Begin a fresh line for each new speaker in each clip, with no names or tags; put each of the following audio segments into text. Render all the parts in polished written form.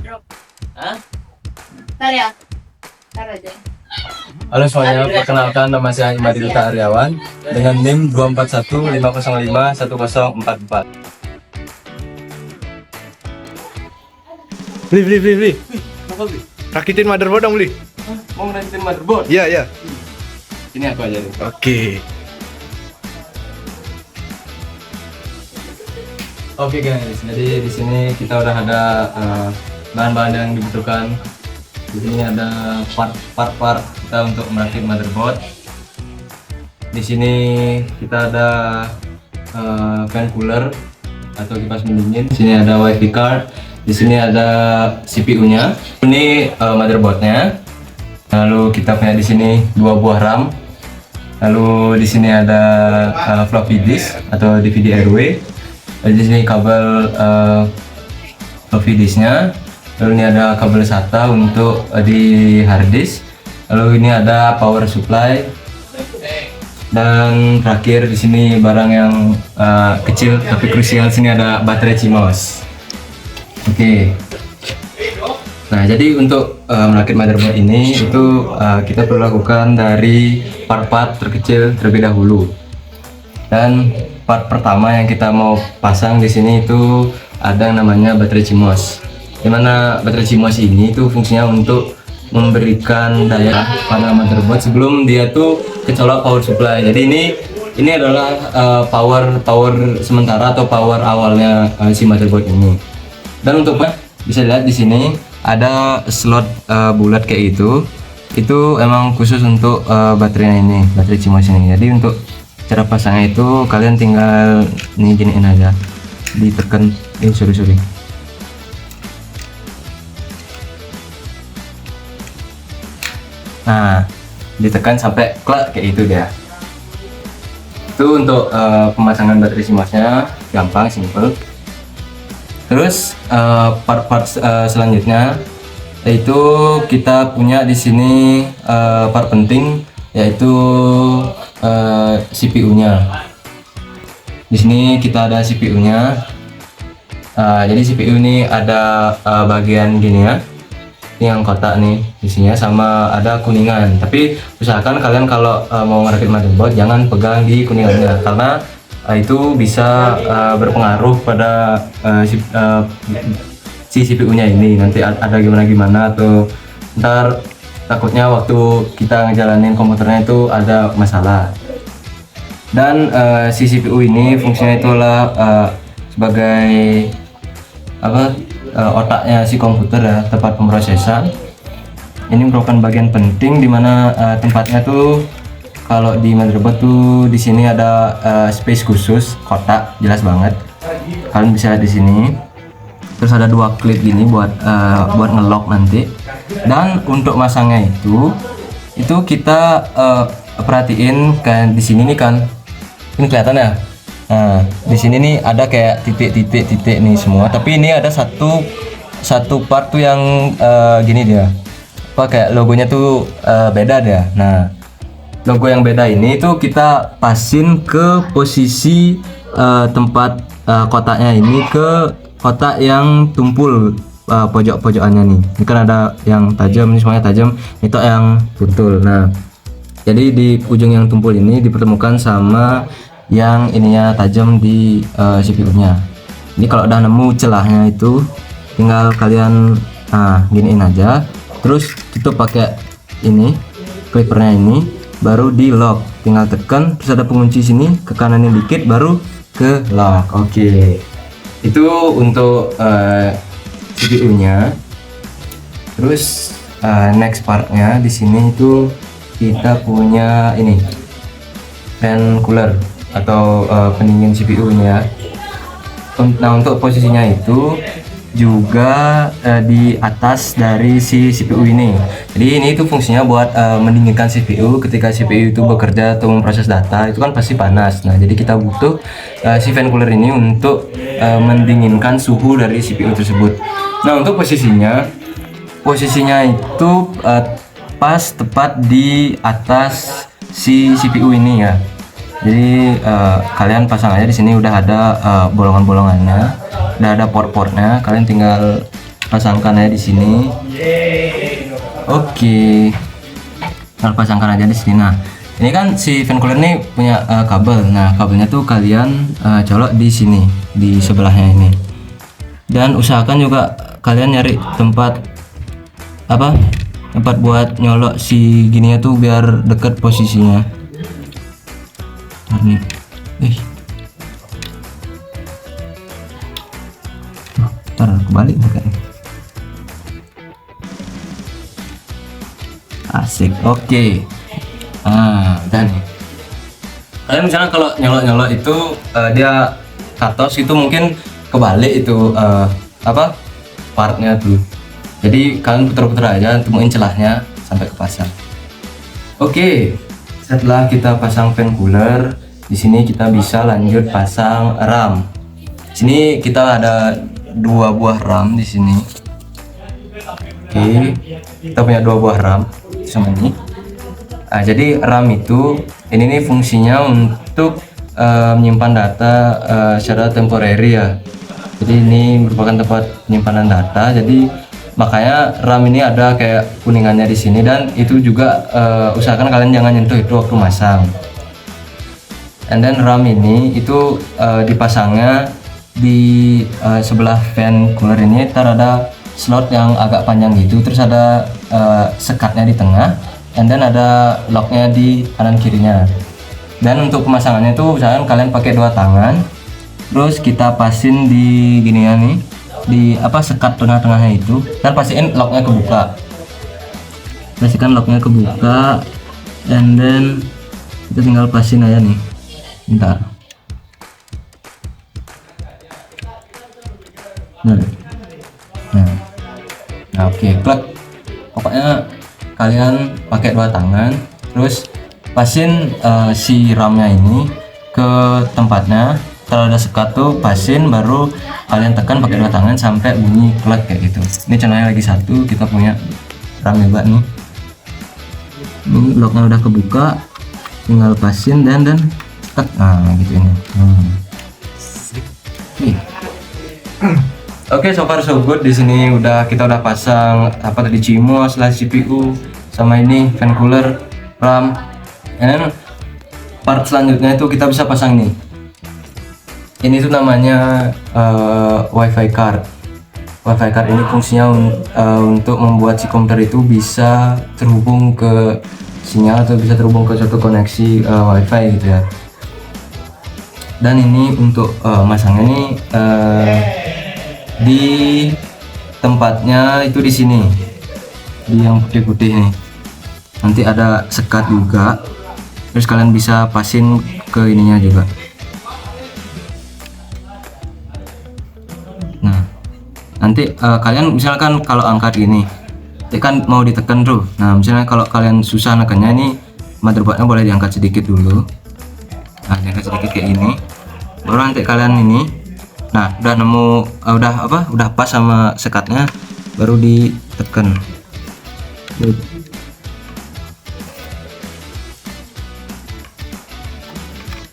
drop.
Hah?
Ntar ya. Ntar aja.
Halo semuanya, perkenalkan nama saya Imadi Duta Aryawan dengan NIM 24150511044.
Beli.
Apa beli?
Rakitin motherboard dong, beli.
Mau ngerakitin motherboard?
Iya.
Ini aku aja nih.
Oke.
Oke guys, jadi di sini kita udah ada bahan-bahan yang dibutuhkan. Di sini ada part kita untuk merakit motherboard. Di sini kita ada fan cooler atau kipas pendingin. Di sini ada wifi card. Di sini ada CPU-nya. Ini motherboardnya. Lalu kita punya di sini 2 buah RAM. Lalu di sini ada floppy disk atau DVD airway. Di sini kabel floppy disknya. Lalu ini ada kabel SATA untuk di hard disk. Lalu ini ada power supply. Dan terakhir di sini barang yang kecil tapi krusial, sini ada baterai CMOS. Oke. Nah, jadi untuk merakit motherboard ini itu kita perlu lakukan dari part-part terkecil terlebih dahulu. Dan part pertama yang kita mau pasang di sini itu ada yang namanya baterai CMOS. Dimana baterai CMOS ini itu fungsinya untuk memberikan daya pada motherboard sebelum dia tuh kecolok power supply. Jadi ini adalah power sementara atau power awalnya si motherboard ini. Dan untuk bisa lihat di sini ada slot bulat kayak itu. Itu emang khusus untuk baterainya ini, baterai CMOS ini. Jadi untuk cara pasangnya itu kalian tinggal nih giniin aja, ditekan sorry. Nah, ditekan sampai klak kayak itu dia. Itu untuk pemasangan baterai CMOS-nya gampang, simple. Terus part selanjutnya yaitu kita punya di sini part penting, yaitu CPU-nya. Di sini kita ada CPU-nya. Jadi CPU ini ada bagian gini ya. Ini yang kotak nih isinya, sama ada kuningan. Tapi usahakan kalian kalau mau ngerakit motherboard jangan pegang di kuningannya, karena itu bisa berpengaruh pada si CPU-nya ini. Nanti ada gimana atau ntar takutnya waktu kita ngejalanin komputernya itu ada masalah. Dan si CPU ini fungsinya itulah sebagai otaknya si komputer ya, tempat pemrosesan. Ini merupakan bagian penting dimana tempatnya tuh kalau di motherboard tuh di sini ada space khusus, kotak jelas banget. Kalian bisa lihat di sini. Terus ada 2 klip gini buat ngelock nanti. Dan untuk masangnya itu kita perhatiin kan di sini nih kan. Ini kelihatan ya? Nah, di sini nih ada kayak titik nih semua, tapi ini ada satu part tuh yang gini dia. Kayak logonya tuh beda dia. Nah, logo yang beda ini tuh kita pasin ke posisi tempat kotaknya ini, ke kotak yang tumpul pojok-pojokannya nih. Ini kan ada yang tajam, ini semuanya tajam, itu yang tutul. Nah, jadi di ujung yang tumpul ini dipertemukan sama yang ininya tajam di CPU-nya. Ini kalau udah nemu celahnya itu tinggal kalian giniin aja, terus tutup pakai ini clippernya ini, baru di lock. Tinggal tekan, terus ada pengunci sini ke kananin dikit, baru ke lock. Oke. Itu untuk CPU-nya. Terus next partnya di sini itu kita punya ini fan cooler atau pendingin CPU-nya. Nah, untuk posisinya itu juga di atas dari si CPU ini. Jadi ini itu fungsinya buat mendinginkan CPU ketika CPU itu bekerja atau memproses data, itu kan pasti panas. Nah, jadi kita butuh si fan cooler ini untuk mendinginkan suhu dari CPU tersebut. Nah, untuk posisinya itu pas tepat di atas si CPU ini ya. Jadi kalian pasang aja di sini, udah ada bolongan-bolongannya, udah ada port-portnya. Kalian tinggal pasangkan aja di sini. Oke, tinggal pasangkan aja di sini. Nah, ini kan si fan cooler ini punya kabel. Nah, kabelnya tuh kalian colok di sini, di sebelahnya ini. Dan usahakan juga kalian nyari tempat tempat buat nyolok si gininya tuh biar deket posisinya. Nih, ntar kebalik nih kan. Asik, oke. Dan kalian misalnya kalau nyolok itu dia katos itu mungkin kebalik itu partnya tuh. Jadi kalian putar-putar aja, temuin celahnya sampai kepasang. Oke, setelah kita pasang fan cooler, di sini kita bisa lanjut pasang RAM. Di sini kita ada 2 buah RAM di sini. Oke, kita punya 2 buah RAM sama ini. Jadi RAM itu ini nih fungsinya untuk menyimpan data secara temporary ya. Jadi ini merupakan tempat penyimpanan data. Jadi makanya RAM ini ada kayak kuningannya di sini, dan itu juga usahakan kalian jangan nyentuh itu waktu masang. And then RAM ini itu dipasangnya di sebelah fan cooler ini. Ntar ada slot yang agak panjang gitu, terus ada sekatnya di tengah, and then ada locknya di kanan kirinya. Dan untuk pemasangannya itu usahakan kalian pakai 2 tangan, terus kita pasin di gini ya nih, di sekat tengah-tengahnya itu, dan pastiin locknya kebuka. Pastikan locknya kebuka, and then kita tinggal pasin aja nih. Bentar. Nah, oke, plug. Pokoknya kalian pakai 2 tangan, terus pasin si RAM-nya ini ke tempatnya. Kalau ada sekat tuh pasin, baru kalian tekan pakai 2 tangan sampai bunyi plug kayak gitu. Ini channelnya lagi 1, kita punya RAM hebat nih. Ini locknya udah kebuka, tinggal pasin dan tek. Nah gitu ini. Oke, so far so good. Di sini kita udah pasang tadi CMOS, CPU, sama ini fan cooler, RAM. Dan part selanjutnya itu kita bisa pasang nih. Ini tuh namanya WiFi card. WiFi card ini fungsinya untuk membuat si komputer itu bisa terhubung ke sinyal atau bisa terhubung ke suatu koneksi WiFi gitu ya. Dan ini untuk masangnya ini di tempatnya itu di sini, di yang putih-putih nih. Nanti ada sekat juga, terus kalian bisa pasin ke ininya juga. Nah, nanti kalian misalkan kalau angkat gini, ini kan mau ditekan tuh. Nah, misalnya kalau kalian susah nekannya, ini motherboardnya boleh diangkat sedikit dulu. Nah, diangkat sedikit kayak ini. Baru nanti kalian ini, nah udah nemu, udah pas sama sekatnya, baru ditekan.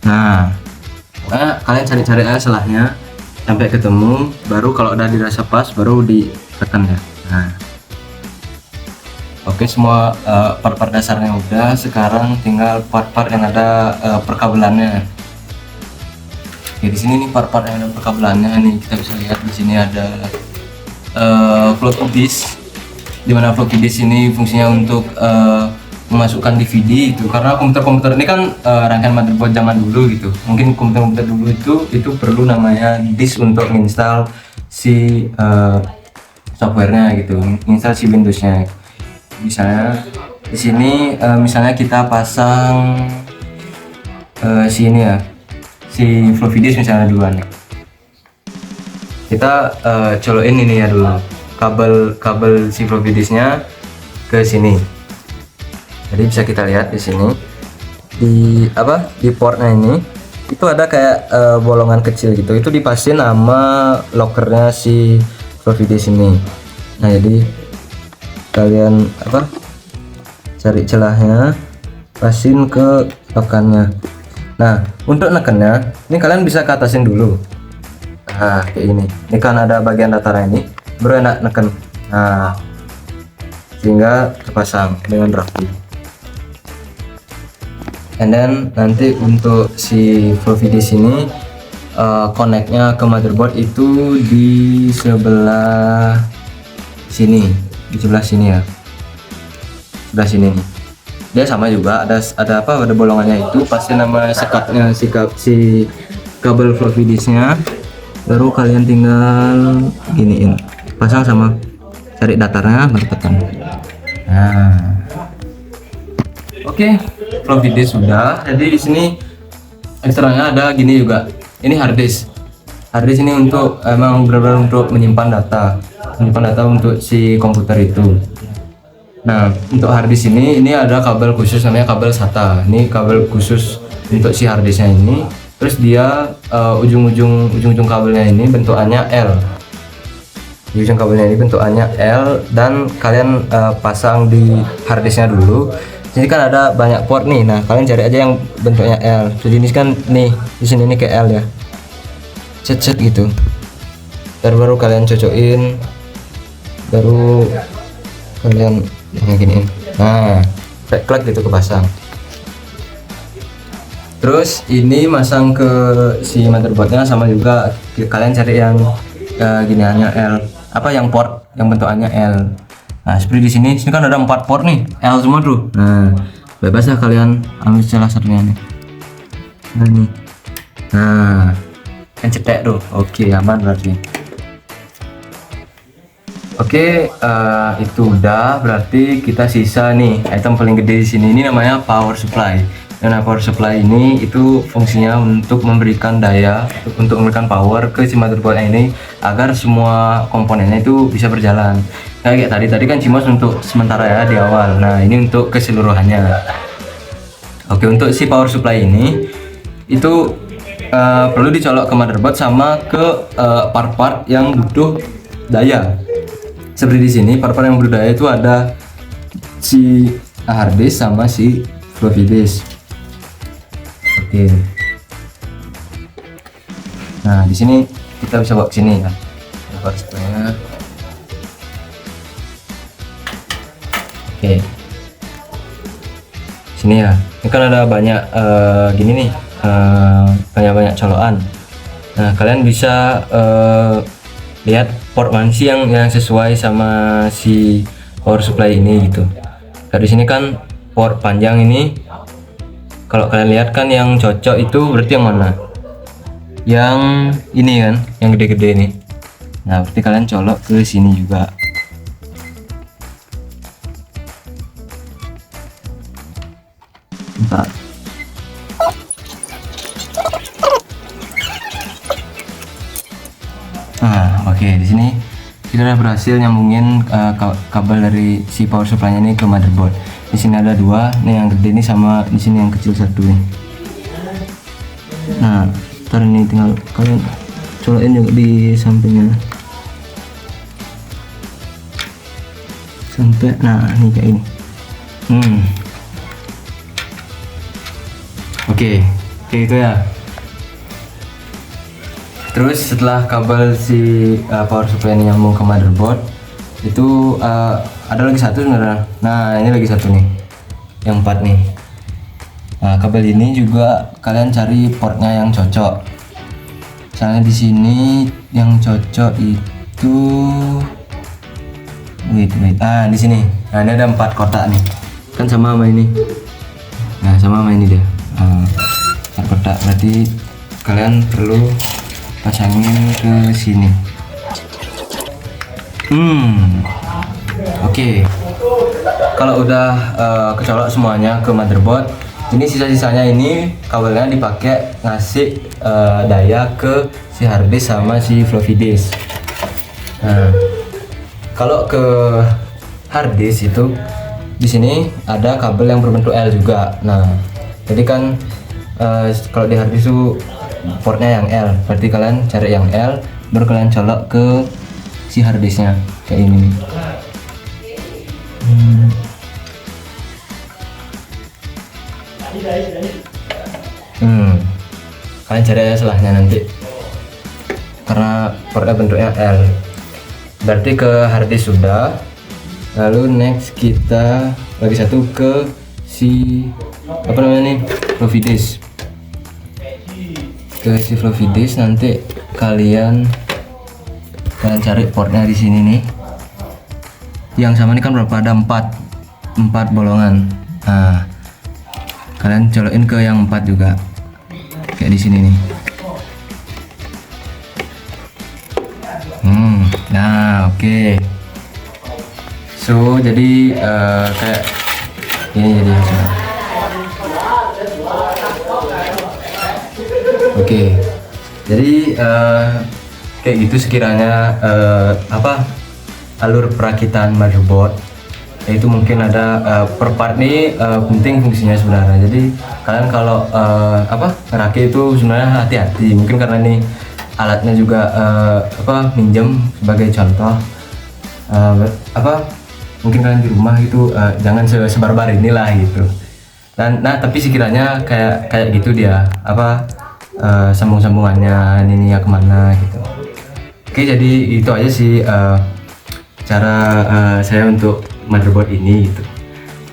Nah, pokoknya kalian cari-cari aja selahnya sampai ketemu, baru kalau udah dirasa pas baru ditekan ya. Nah, oke, semua part-part dasarnya udah, sekarang tinggal part-part yang ada perkabelannya. Oke, di sini nih part-part yang ada perkabelannya nih, kita bisa lihat di sini ada floppy disk, dimana floppy disk ini fungsinya untuk memasukkan DVD itu, karena komputer-komputer ini kan rangkaian motherboard zaman dulu gitu. Mungkin komputer-komputer dulu itu perlu namanya disk untuk menginstal si softwarenya gitu, menginstal si Windowsnya. Misalnya di sini misalnya kita pasang si floppy disk misalnya duluan nih. Kita colokin ini ya dulu, kabel si floppy disknya ke sini. Jadi bisa kita lihat di sini di portnya ini itu ada kayak bolongan kecil gitu, itu dipasin sama lockernya si floppy disk ini. Nah, jadi kalian cari celahnya, pasin ke lokannya. Nah, untuk nekennya ini kalian bisa ke atasin dulu. Nah, kayak ini. Ini kan ada bagian datarnya ini. baru enak neken. Nah, sehingga terpasang dengan rapi. And then nanti untuk si fluffy disk ini connect-nya ke motherboard itu di sebelah sini, ya, sebelah sini nih. Dia sama juga ada bolongannya, itu pasti nama sekatnya si kabel fluffy disknya. Baru kalian tinggal giniin, pasang sama cari datarnya baru tekan. Nah, oke, fluffy disk sudah. Jadi di sini ekstranya ada gini juga. Ini hard disk. Hard disk ini untuk emang benar-benar untuk menyimpan data untuk si komputer itu. Nah, untuk hard disk ini ada kabel khusus namanya kabel SATA. Ini kabel khusus untuk si hard disknya ini. Terus dia ujung-ujung kabelnya ini bentukannya L. Ujung kabelnya ini bentukannya L, dan kalian pasang di hard disknya dulu. Jadi kan ada banyak port nih. Nah, kalian cari aja yang bentuknya L. Sejenis kan nih, di sini nih kayak L ya. Set gitu. Baru kalian cocokin. Baru kalian giniin. Nah, klek gitu kepasang. Terus ini masang ke si motherboardnya sama juga kalian cari yang giniannya L, yang port yang bentukannya L. Nah, seperti di sini kan ada 4 port nih, L semua tuh. Nah, bebas lah kalian ambil salah satunya nih. Nah, nih. Nah, kan cetek tuh. Oke, aman berarti. Oke, itu udah, berarti kita sisa nih item paling gede di sini. Ini namanya power supply. Nah, power supply ini itu fungsinya untuk memberikan daya, untuk memberikan power ke si motherboard ini agar semua komponennya itu bisa berjalan. Nah, kayak tadi kan CMOS untuk sementara ya di awal. Nah, ini untuk keseluruhannya. Oke, untuk si power supply ini itu perlu dicolok ke motherboard sama ke part-part yang butuh daya. Seperti di sini part-part yang butuh daya itu ada si hard disk sama si floppy disk. Oke. Nah, di sini kita bisa bawa ke sini kan. Power supply-nya. Oke. Sini ya. Ini kan ada banyak gini nih. Banyak colokan. Nah, kalian bisa lihat port mana sih yang sesuai sama si power supply ini gitu. Nah, di sini kan port panjang ini. Kalau kalian lihat kan yang cocok itu berarti yang mana? Yang ini kan, yang gede-gede nih. Nah, berarti kalian colok ke sini juga. Bentar. Nah, oke, di sini kita udah berhasil nyambungin kabel dari si power supply-nya ini ke motherboard. Di sini ada 2, nih yang gede ini sama di sini yang kecil 1 nih. Nah, ntar ini tinggal kalian colokin juga di sampingnya. Sampai, nah ini kayak ini. Oke, itu ya. Terus setelah kabel si power supply ini nyambung ke motherboard, itu ada lagi satu sebenarnya. Nah, ini lagi satu nih, yang 4 nih. Nah, kabel ini juga kalian cari portnya yang cocok. Misalnya di sini yang cocok itu, wait, di sini. Nah, ini ada 4 kotak nih, kan sama ini. Nah, sama ini dia. 4 kotak, berarti kalian perlu pasangin ke sini. Oke. Kalau udah kecolok semuanya ke motherboard, ini sisa-sisanya ini kabelnya dipakai ngasih daya ke si hard disk sama si floppy disk. Nah, kalau ke hard disk itu di sini ada kabel yang berbentuk L juga. Nah, jadi kan kalau di hard disk itu portnya yang L, berarti kalian cari yang L, baru kalian colok ke si hard disknya kayak ini nih. Kalian cari aja salahnya nanti karena portnya bentuknya L. Berarti ke harddisk sudah. Lalu next kita lagi satu ke si apa namanya nih, floppy disk. Ke si floppy disk, nanti kalian cari portnya di sini nih. Yang sama ini kan berapa, ada 4 bolongan. Nah, kalian colokin ke yang 4 juga, kayak di sini nih. Nah, oke. So jadi kayak ini jadi hasilnya. Oke, jadi kayak gitu sekiranya alur perakitan motherboard. Itu mungkin ada per part nih penting fungsinya sebenarnya. Jadi kalian kalau ngerakit itu sebenarnya hati-hati, mungkin karena ini alatnya juga minjem sebagai contoh. Mungkin kalian di rumah gitu jangan sebarbar inilah gitu. Dan tapi sekiranya kayak gitu dia sambung-sambungannya ini ya kemana gitu. Oke, jadi itu aja sih cara saya untuk motherboard ini gitu.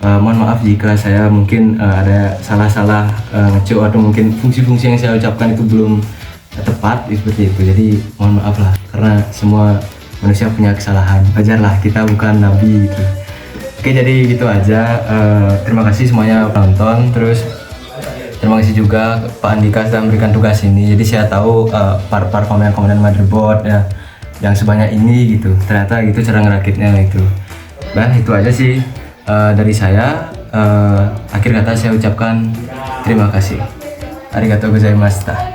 Mohon maaf jika saya mungkin ada salah-salah ngecu atau mungkin fungsi-fungsi yang saya ucapkan itu belum tepat seperti itu. Jadi mohon maaf lah, karena semua manusia punya kesalahan, wajarlah, kita bukan nabi gitu. Oke, jadi gitu aja. Terima kasih semuanya penonton. Terus terima kasih juga Pak Andika sudah memberikan tugas ini. Jadi saya tahu part-part komponen motherboard ya yang sebanyak ini gitu. Ternyata gitu cara ngerakitnya itu. Nah, itu aja sih dari saya. Akhir kata saya ucapkan terima kasih. Arigatou gozaimashita.